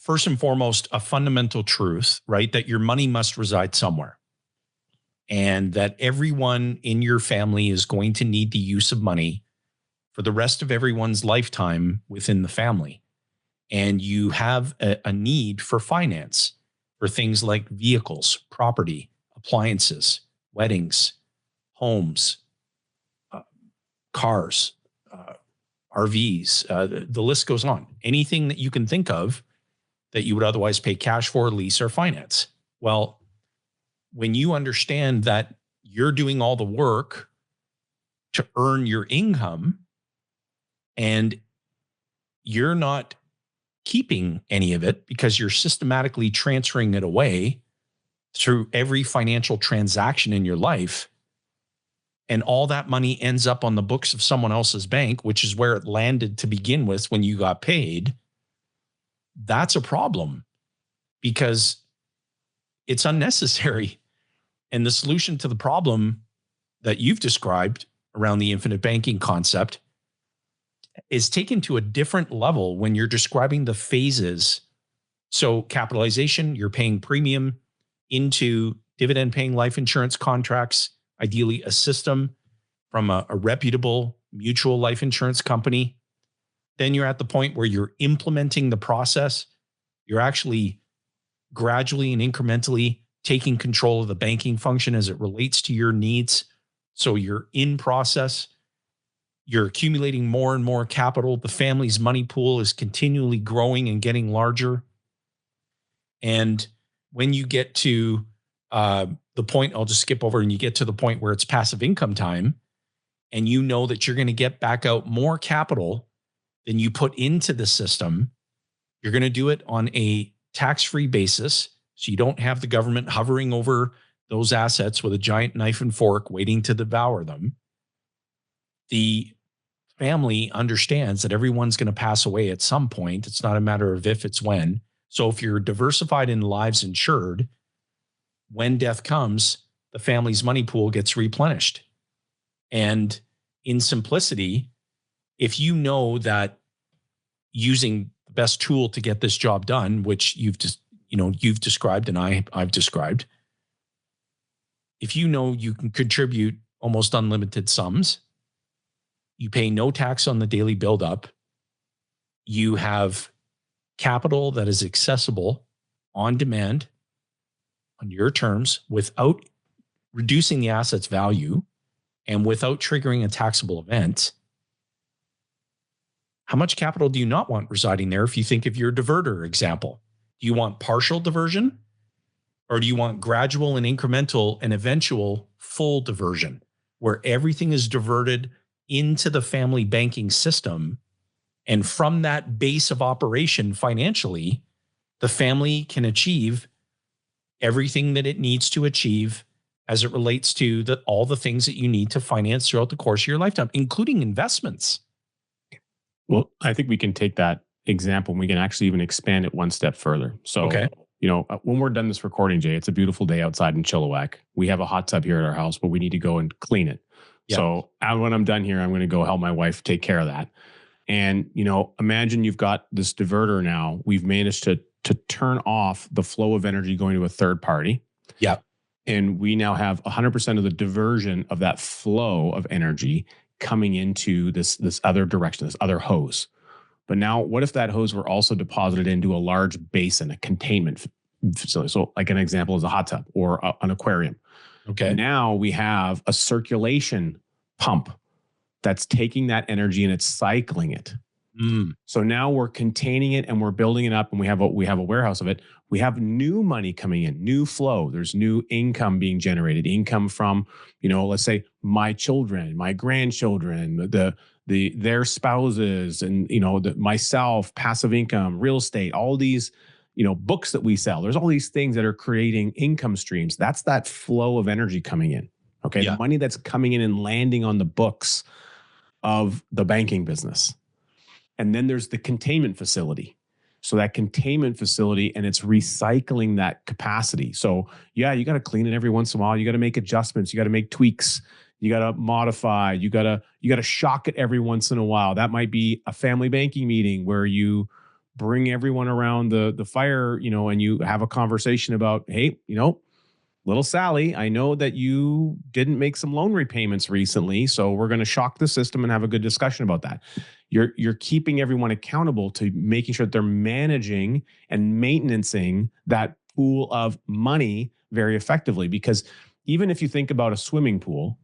first and foremost, a fundamental truth, right? That your money must reside somewhere, and that everyone in your family is going to need the use of money for the rest of everyone's lifetime within the family. And you have a need for finance for things like vehicles, property, appliances, weddings, homes, cars, RVs, the list goes on. Anything that you can think of that you would otherwise pay cash for, lease, or finance. Well, when you understand that you're doing all the work to earn your income and you're not keeping any of it because you're systematically transferring it away through every financial transaction in your life, and all that money ends up on the books of someone else's bank, which is where it landed to begin with when you got paid, that's a problem because it's unnecessary. And the solution to the problem that you've described around the infinite banking concept is taken to a different level when you're describing the phases. So capitalization, you're paying premium into dividend paying life insurance contracts, ideally a system from a reputable mutual life insurance company. Then you're at the point where you're implementing the process. You're actually gradually and incrementally taking control of the banking function as it relates to your needs. So you're in process. You're accumulating more and more capital. The family's money pool is continually growing and getting larger. And when you get to the point, I'll just skip over, and you get to the point where it's passive income time, and you know that you're going to get back out more capital than you put into the system. You're going to do it on a tax-free basis, so you don't have the government hovering over those assets with a giant knife and fork waiting to devour them. The family understands that everyone's going to pass away at some point. It's not a matter of if, it's when. So if you're diversified in lives insured, when death comes, the family's money pool gets replenished. And in simplicity, if you know that using the best tool to get this job done, which you've described and I've described, if you know you can contribute almost unlimited sums, you pay no tax on the daily buildup, you have capital that is accessible on demand on your terms without reducing the asset's value and without triggering a taxable event, how much capital do you not want residing there if you think of your diverter example? Do you want partial diversion, or do you want gradual and incremental and eventual full diversion where everything is diverted into the family banking system? And from that base of operation financially, the family can achieve everything that it needs to achieve as it relates to all the things that you need to finance throughout the course of your lifetime, including investments. Well, I think we can take that example and we can actually even expand it one step further. So, okay. When we're done this recording, Jay, it's a beautiful day outside in Chilliwack. We have a hot tub here at our house, but we need to go and clean it. Yep. So when I'm done here, I'm going to go help my wife take care of that. And, imagine you've got this diverter now. We've managed to turn off the flow of energy going to a third party. Yeah. And we now have 100% of the diversion of that flow of energy coming into this other direction, this other hose. But now what if that hose were also deposited into a large basin, a containment facility? So like an example is a hot tub or an aquarium. Okay. Now we have a circulation pump that's taking that energy and it's cycling it. So now we're containing it and we're building it up, and we have a warehouse of it. We have new money coming in, new flow. There's new income being generated, income from, let's say my children, my grandchildren, their spouses, and myself, passive income, real estate, all these, books that we sell. There's all these things that are creating income streams. That's that flow of energy coming in. Okay. Yeah. The money that's coming in and landing on the books of the banking business. And then there's the containment facility. So that containment facility, and it's recycling that capacity. So yeah, you got to clean it every once in a while. You got to make adjustments. You got to make tweaks. You got to modify. You got to shock it every once in a while. That might be a family banking meeting where you bring everyone around the fire, and you have a conversation about, hey, little Sally, I know that you didn't make some loan repayments recently, so we're going to shock the system and have a good discussion about that. You're keeping everyone accountable to making sure that they're managing and maintaining that pool of money very effectively. Because even if you think about a swimming pool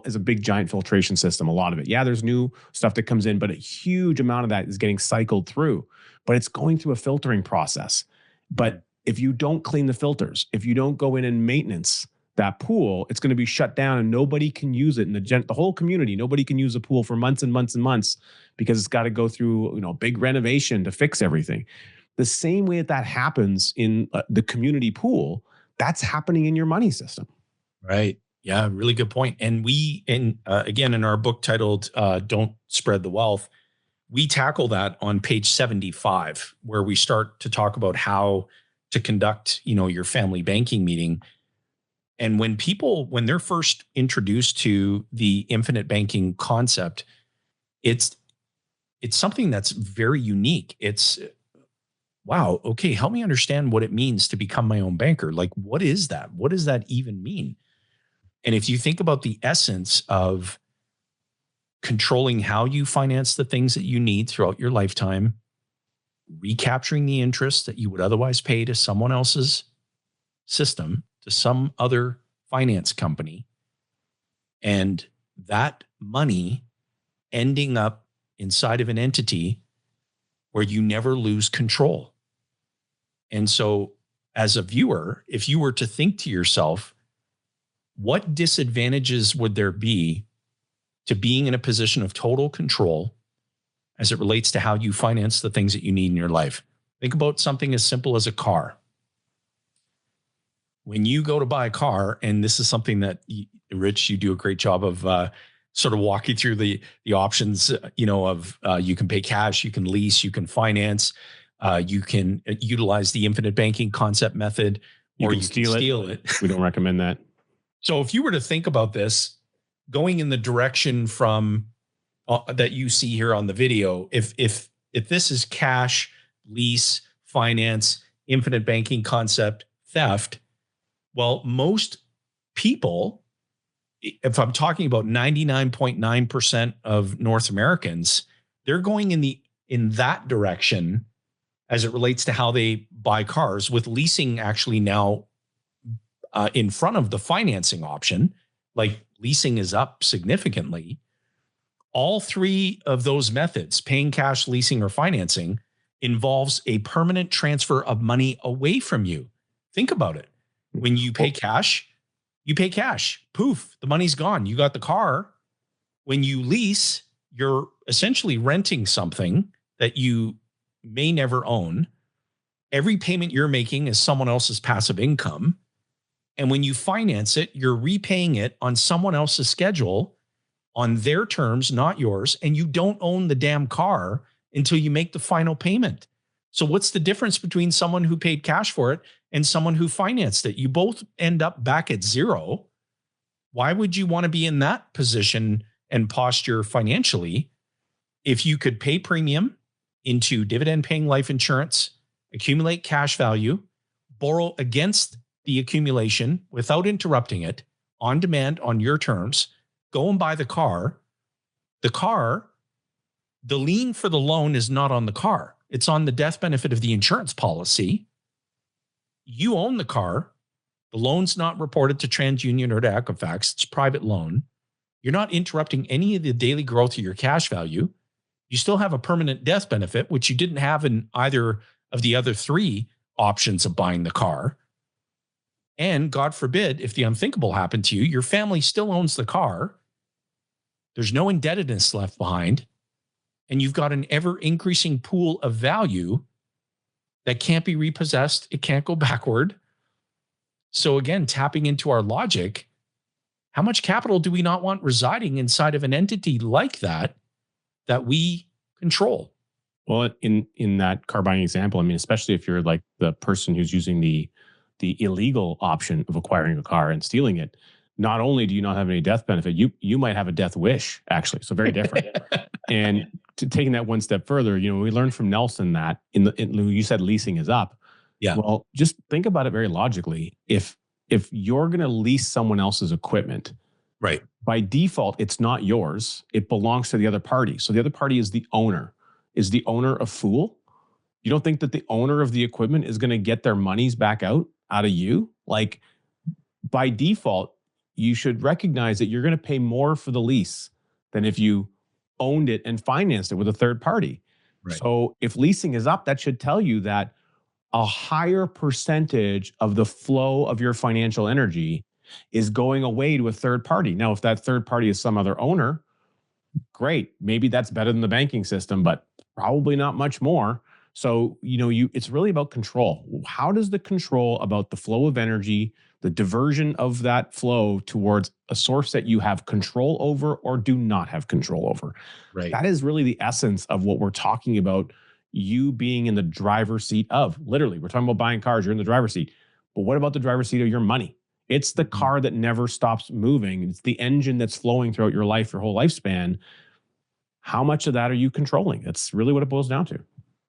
is a big giant filtration system, a lot of it. Yeah, there's new stuff that comes in, but a huge amount of that is getting cycled through. But it's going through a filtering process. But if you don't clean the filters, if you don't go in and maintenance that pool, it's going to be shut down and nobody can use it. And the whole community, nobody can use a pool for months and months and months because it's got to go through, big renovation to fix everything. The same way that happens in the community pool, that's happening in your money system. Right. Yeah. Really good point. And again, in our book titled Don't Spread the Wealth, we tackle that on page 75, where we start to talk about how to conduct, your family banking meeting. And when they're first introduced to the infinite banking concept, it's something that's very unique. It's, wow, okay, help me understand what it means to become my own banker. Like, what is that? What does that even mean? And if you think about the essence of controlling how you finance the things that you need throughout your lifetime, recapturing the interest that you would otherwise pay to someone else's system, to some other finance company, and that money ending up inside of an entity where you never lose control. And so as a viewer, if you were to think to yourself, what disadvantages would there be to being in a position of total control as it relates to how you finance the things that you need in your life? Think about something as simple as a car. When you go to buy a car, and this is something that, Rich, you do a great job of sort of walking through the options, of you can pay cash, you can lease, you can finance, you can utilize the infinite banking concept method, or you can steal it. We don't recommend that. So if you were to think about this, going in the direction from that you see here on the video, if this is cash, lease, finance, infinite banking concept, theft, well, most people, if I'm talking about 99.9% of North Americans, they're going in that direction as it relates to how they buy cars, with leasing actually now in front of the financing option. Like, leasing is up significantly. All three of those methods, paying cash, leasing, or financing, involves a permanent transfer of money away from you. Think about it. When you pay cash, you pay cash. Poof, the money's gone. You got the car. When you lease, you're essentially renting something that you may never own. Every payment you're making is someone else's passive income. And when you finance it, you're repaying it on someone else's schedule, on their terms, not yours. And you don't own the damn car until you make the final payment. So what's the difference between someone who paid cash for it and someone who financed it? You both end up back at zero. Why would you want to be in that position and posture financially if you could pay premium into dividend paying life insurance, accumulate cash value, borrow against the accumulation without interrupting it, on demand, on your terms, go and buy the car? The lien for the loan is not on the car. It's on the death benefit of the insurance policy. You own the car. The loan's not reported to TransUnion or to Equifax. It's a private loan. You're not interrupting any of the daily growth of your cash value. You still have a permanent death benefit, which you didn't have in either of the other three options of buying the car. And God forbid, if the unthinkable happened to you, your family still owns the car. There's no indebtedness left behind. And you've got an ever increasing pool of value that can't be repossessed. It can't go backward. So again, tapping into our logic, how much capital do we not want residing inside of an entity like that we control? Well, in that car buying example, I mean, especially if you're like the person who's using the illegal option of acquiring a car and stealing it, not only do you not have any death benefit, you might have a death wish, actually. So very different. And taking that one step further, we learned from Nelson that you said leasing is up. Yeah. Well, just think about it very logically. If you're going to lease someone else's equipment, Right. by default, it's not yours. It belongs to the other party. So the other party is the owner. Is the owner a fool? You don't think that the owner of the equipment is going to get their monies back out of you? Like, by default, you should recognize that you're going to pay more for the lease than if you owned it and financed it with a third party. Right. So if leasing is up, that should tell you that a higher percentage of the flow of your financial energy is going away to a third party. Now, if that third party is some other owner, great. Maybe that's better than the banking system, but probably not much more. So, it's really about control. How does the control about the flow of energy, the diversion of that flow towards a source that you have control over or do not have control over? Right. That is really the essence of what we're talking about, you being in the driver's seat of. Literally, we're talking about buying cars, you're in the driver's seat. But what about the driver's seat of your money? It's the car that never stops moving. It's the engine that's flowing throughout your life, your whole lifespan. How much of that are you controlling? That's really what it boils down to.